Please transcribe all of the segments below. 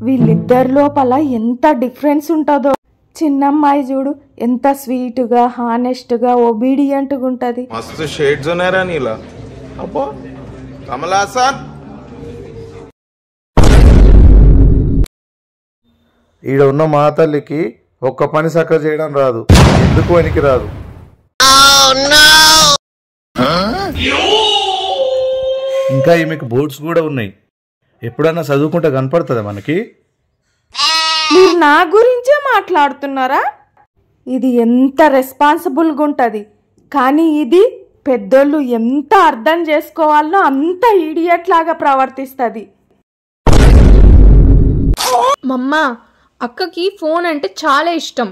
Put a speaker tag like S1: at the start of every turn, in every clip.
S1: వీళ్ళిద్దరి లోపల ఎంత డిఫరెన్స్ ఉంటుందో. చిన్నమ్మాయి చూడు ఎంత స్వీట్గా హానెస్ట్గా ఒబీడియంట్గా ఉంటుంది.
S2: మస్తు షేడ్స్ ఉన్నారా నీలా. అబ్బో కమల్ హాసన్.
S3: ఈడ ఉన్న మా తల్లికి ఒక్క పని చక్కగా చేయడం రాదు. ఎందుకు పనికి రాదు. ఇంకా ఈమెకు బోర్డ్స్ కూడా ఉన్నాయి. ఎప్పుడన్నా చదువుకుంటే కనపడుతుందా మనకి?
S1: మీరు నా గురించే మాట్లాడుతున్నారా? ఇది ఎంత రెస్పాన్సిబుల్గా ఉంటుంది, కానీ ఇది పెద్దోళ్ళు ఎంత అర్థం చేసుకోవాలో అంత ఇడియట్ లాగా ప్రవర్తిస్తుంది.
S4: మమ్మ అక్కకి ఫోన్ అంటే చాలా ఇష్టం.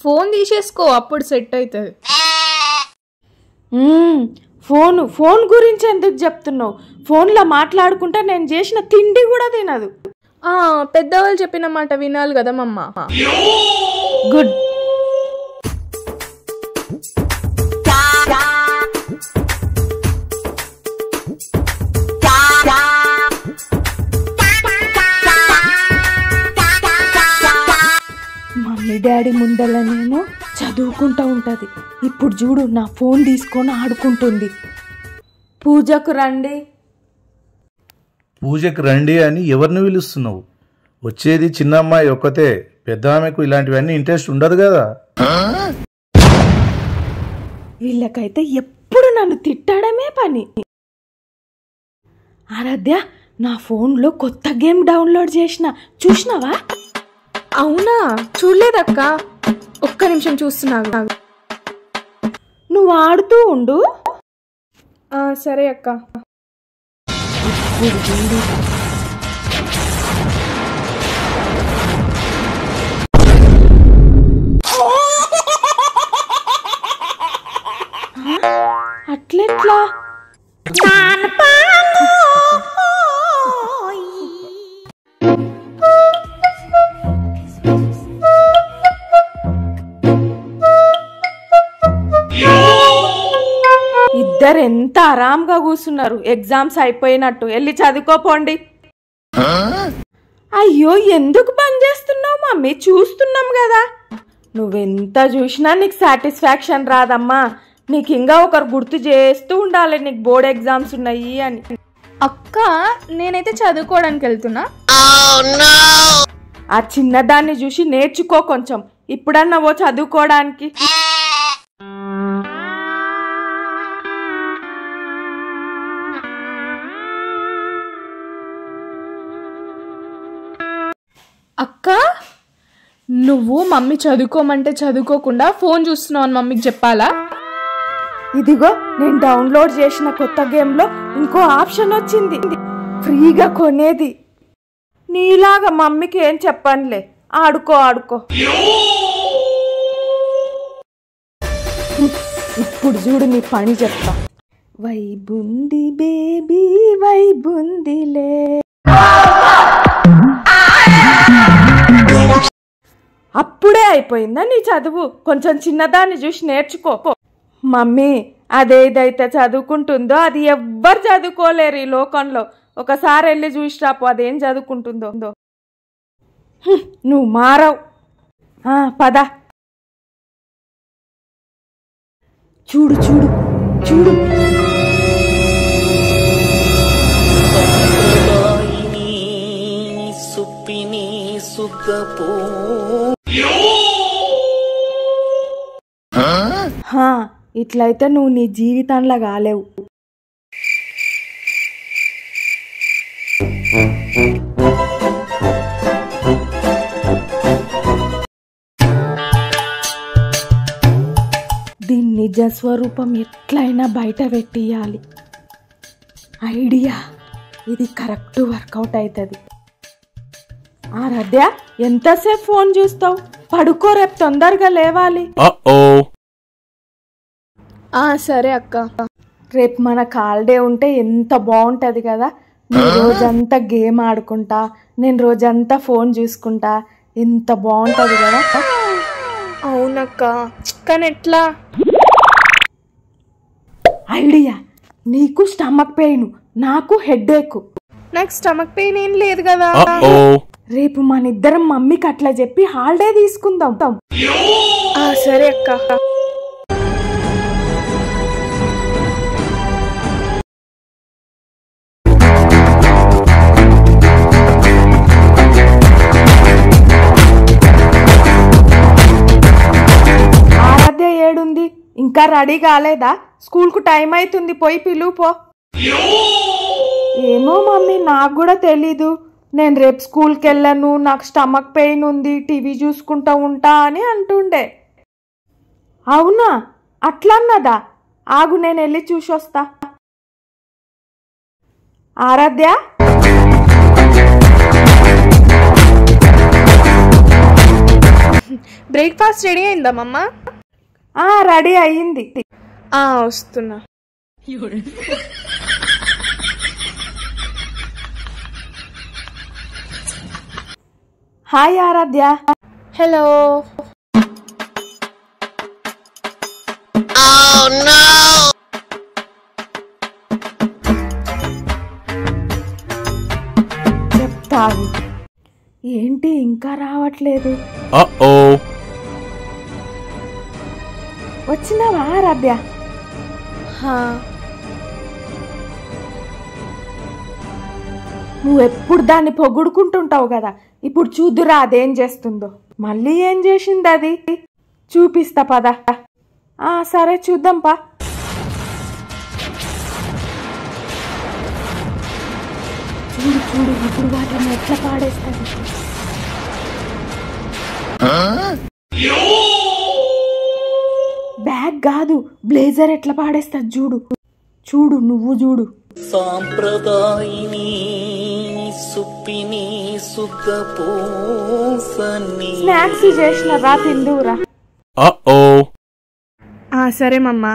S4: ఫోన్ తీసేసుకో, అప్పుడు సెట్ అవుతుంది.
S1: ఫోన్ గురించి ఎందుకు చెప్తున్నావు? ఫోన్లో మాట్లాడుకుంటా నేను చేసిన తిండి కూడా తినదు.
S4: పెద్దవాళ్ళు చెప్పిన మాట వినాలి కదా మమ్మ.
S1: గుడ్. మమ్మీ డాడీ ముందలనేమో చదువుకుంటూ ఉంటుంది. ఇప్పుడు చూడు నా ఫోన్ తీసుకొని ఆడుకుంటుంది. పూజకు రండి.
S3: పూజకు రండి అని ఎవరిని పిలుస్తున్నావు? వచ్చేది చిన్న అమ్మాయి ఒక్కతే. పెద్ద ఆమెకు ఇలాంటివన్నీ ఇంట్రెస్ట్ ఉండదు కదా.
S1: వీళ్ళకైతే ఎప్పుడు నన్ను తిట్టడమే పని. ఆరాధ్య, నా ఫోన్లో కొత్త గేమ్ డౌన్లోడ్ చేసిన, చూసినావా?
S4: అవునా? చూడలేదక్క. ఒక్క నిమిషం చూస్తున్నావు.
S1: నువ్వు ఆడుతూ ఉండు.
S4: సరే అక్క.
S1: అట్లెట్లా? ఇద్దరు ఎంత ఆరాంగా కూర్చున్నారు. ఎగ్జామ్స్ అయిపోయినట్టు. వెళ్ళి చదువుకోపోండి. అయ్యో, ఎందుకు పని చేస్తున్నావు మమ్మీ? చూస్తున్నాం కదా. నువ్వెంత చూసినా నీకు సాటిస్ఫాక్షన్ రాదమ్మా. నీకు ఇంకా ఒకరు గుర్తు చేస్తూ ఉండాలి నీకు బోర్డ్ ఎగ్జామ్స్ ఉన్నాయి అని.
S4: అక్క, నేనైతే చదువుకోవడానికి వెళ్తున్నా.
S1: ఆ చిన్నదాన్ని చూసి నేర్చుకో కొంచెం. ఇప్పుడన్నా ఓ చదువుకోవడానికి.
S4: అక్క, నువ్వు మమ్మీ చదువుకోమంటే చదువుకోకుండా ఫోన్ చూస్తున్నావు అని మమ్మీకి చెప్పాలా?
S1: ఇదిగో నేను డౌన్లోడ్ చేసిన కొత్త గేమ్లో ఇంకో ఆప్షన్ వచ్చింది, ఫ్రీగా కొనేది. నీలాగా మమ్మీకి ఏం చెప్పనులే, ఆడుకో ఆడుకో. ఇప్పుడు చూడు నీ పని చెప్తా. వైబుంది బేబీ వైబుందిలే. అప్పుడే అయిపోయిందా నీ చదువు? కొంచెం చిన్నదాన్ని చూసి నేర్చుకో. మమ్మీ అదేదైతే చదువుకుంటుందో అది ఎవ్వరు చదువుకోలేరు ఈ లోకంలో. ఒకసారి వెళ్ళి చూసిరాపు అదేం చదువుకుంటుందో. నువ్వు మారవు. పద. చూడు చూడు చూడు. ఇట్లయితే నువ్వు నీ జీవితంలో కాలేవు. దీని నిజ స్వరూపం ఎట్లయినా బయట పెట్టియాలి. ఐడియా, ఇది కరెక్ట్ వర్కౌట్ అవుతుంది. ఆరాధ్య, ఎంతసేపు ఫోన్ చూస్తావు? పడుకో, రేపు తొందరగా లేవాలి.
S4: సరే అక్క.
S1: రేపు మనకు హాలిడే ఉంటే ఎంత బాగుంటుంది కదా. నేను రోజంతా గేమ్ ఆడుకుంటా, నేను రోజంతా ఫోన్ చూసుకుంటా, ఎంత బాగుంటుంది కదా.
S4: అవునక్క, కానీ ఎట్లా?
S1: ఐడియా, నీకు స్టమక్ పెయిన్, నాకు హెడ్ఏక్.
S4: నాకు స్టమక్ పెయిన్ ఏం లేదు కదా.
S1: రేపు మనిద్దరం మమ్మీకి అట్లా చెప్పి హాలిడే తీసుకుందాం.
S4: సరే అక్క.
S1: ఆరాధ్య ఏడుంది? ఇంకా రెడీ కాలేదా? స్కూల్కు టైం అవుతుంది, పోయి పిలువు పో. ఏమో మమ్మీ, నాకు కూడా తెలీదు. నేను రేపు స్కూల్కి వెళ్ళను, నాకు స్టమక్ పెయిన్ ఉంది, టీవీ చూసుకుంటా ఉంటా అని అంటుండే. అవునా? అట్లన్నదా? ఆగు, నేను వెళ్ళి చూసొస్తా. ఆరాధ్య,
S4: బ్రేక్ఫాస్ట్ రెడీ అయిందా మమ్మ?
S1: రెడీ అయ్యింది.
S4: వస్తున్నా.
S1: హాయ్ ఆరాధ్య.
S4: హలో.
S1: చెప్తావు. ఏంటి ఇంకా రావట్లేదు? వచ్చినావా ఆరాధ్య? నువ్వెప్పుడు దాన్ని పొగుడుకుంటుంటావు కదా, ఇప్పుడు చూద్దురా అదేం చేస్తుందో. మళ్ళీ ఏం చేసింది అది? చూపిస్తా పద. సరే చూద్దాం పా. చూడు చూడు, ఇప్పుడు వాటిని ఎట్లా పాడేస్తుంది. బ్యాగ్ కాదు, బ్లేజర్ ఎట్లా పాడేస్తుంది చూడు. చూడు, నువ్వు చూడు.
S5: సాంప్రదాయిని సుప్పిని సుఖపోసని
S1: స్నాక్స్ చేసిన రా, తిందువురా.
S4: సరే మమ్మ.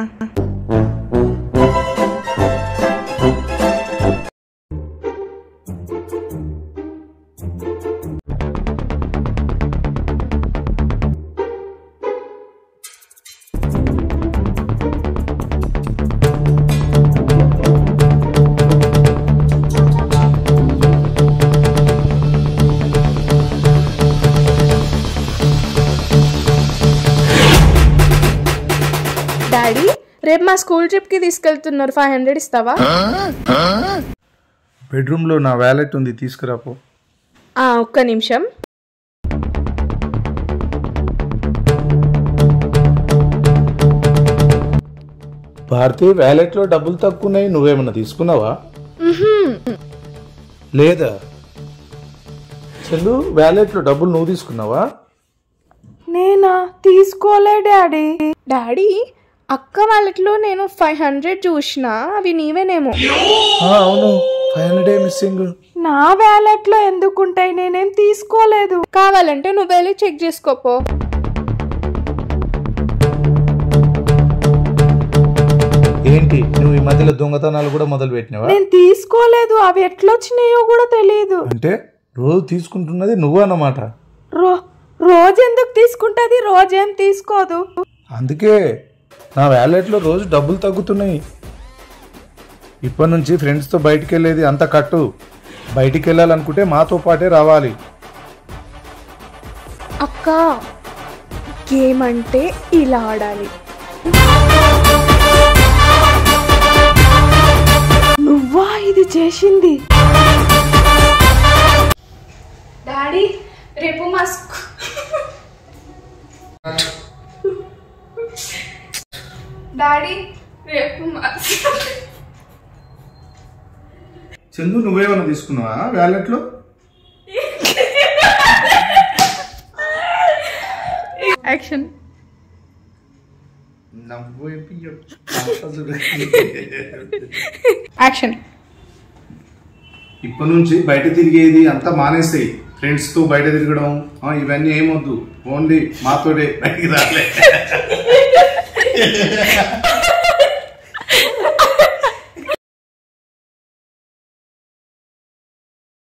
S4: డాడీ, రేపు మా స్కూల్ ట్రిప్ కి తీసుకెళ్తున్నారు, 500 ఇస్తావా?
S3: బెడ్రూమ్లో నా వ్యాలెట్ ఉంది, తీసుకురాపో.
S4: ఒక్క నిమిషం.
S3: భారతి, వ్యాలెట్లో డబ్బులు తక్కువన్నాయి, నువ్వేమన్నా తీసుకున్నావా? లేదా చెల్లు, వ్యాలెట్లో డబ్బులు నువ్వు తీసుకున్నావా?
S1: నేనా? తీసుకోలే డాడీ.
S4: డాడీ, అక్క వాళ్ళట్లో నేను 500 చూసినా, అవి నీవేనేమో.
S3: అవును, 500 మిస్సింగ్.
S1: నా వ్యాలెట్ లో ఎందుకుంటాయి? నేనేం తీసుకోలేదు.
S4: కావాలంటే నువ్వు వెళ్ళి చెక్ చేసుకోపో.
S3: ఏంటి, నువ్వు ఈ మధ్యలో దొంగతనాలు కూడా మొదలు పెట్టినావా?
S1: నేను తీసుకోలేదు, అవి ఎట్లొచ్చినాయో కూడా తెలియదు.
S3: అంటే రోజు తీసుకుంటున్నది నువ్వు అన్నమాట.
S1: రోజు ఎందుకు తీసుకుంటది? రోజేం తీసుకోదు.
S3: అందుకే నా వ్యాలెట్లో రోజు డబ్బులు తగ్గుతున్నాయి. ఇప్పటి నుంచి ఫ్రెండ్స్తో బయటికి వెళ్ళేది అంత కట్టు. బయటికి వెళ్ళాలనుకుంటే మాతో పాటే రావాలి.
S4: అక్క, గేమ్ అంటే ఇలా ఆడాలి.
S1: నువ్వా ఇది చేసింది?
S4: డాడీ, రేపు మా
S3: చందు, నువ్వేమన్నా తీసుకున్నావా వ్యాలెట్లో?
S4: యాక్షన్. యాక్షన్.
S3: ఇప్పటి నుంచి బయట తిరిగేది అంతా మానేస్తాయి. ఫ్రెండ్స్ తో బయట తిరగడం ఇవన్నీ ఏమొద్దు. ఓన్లీ మాతోనే బయటికి రాలే.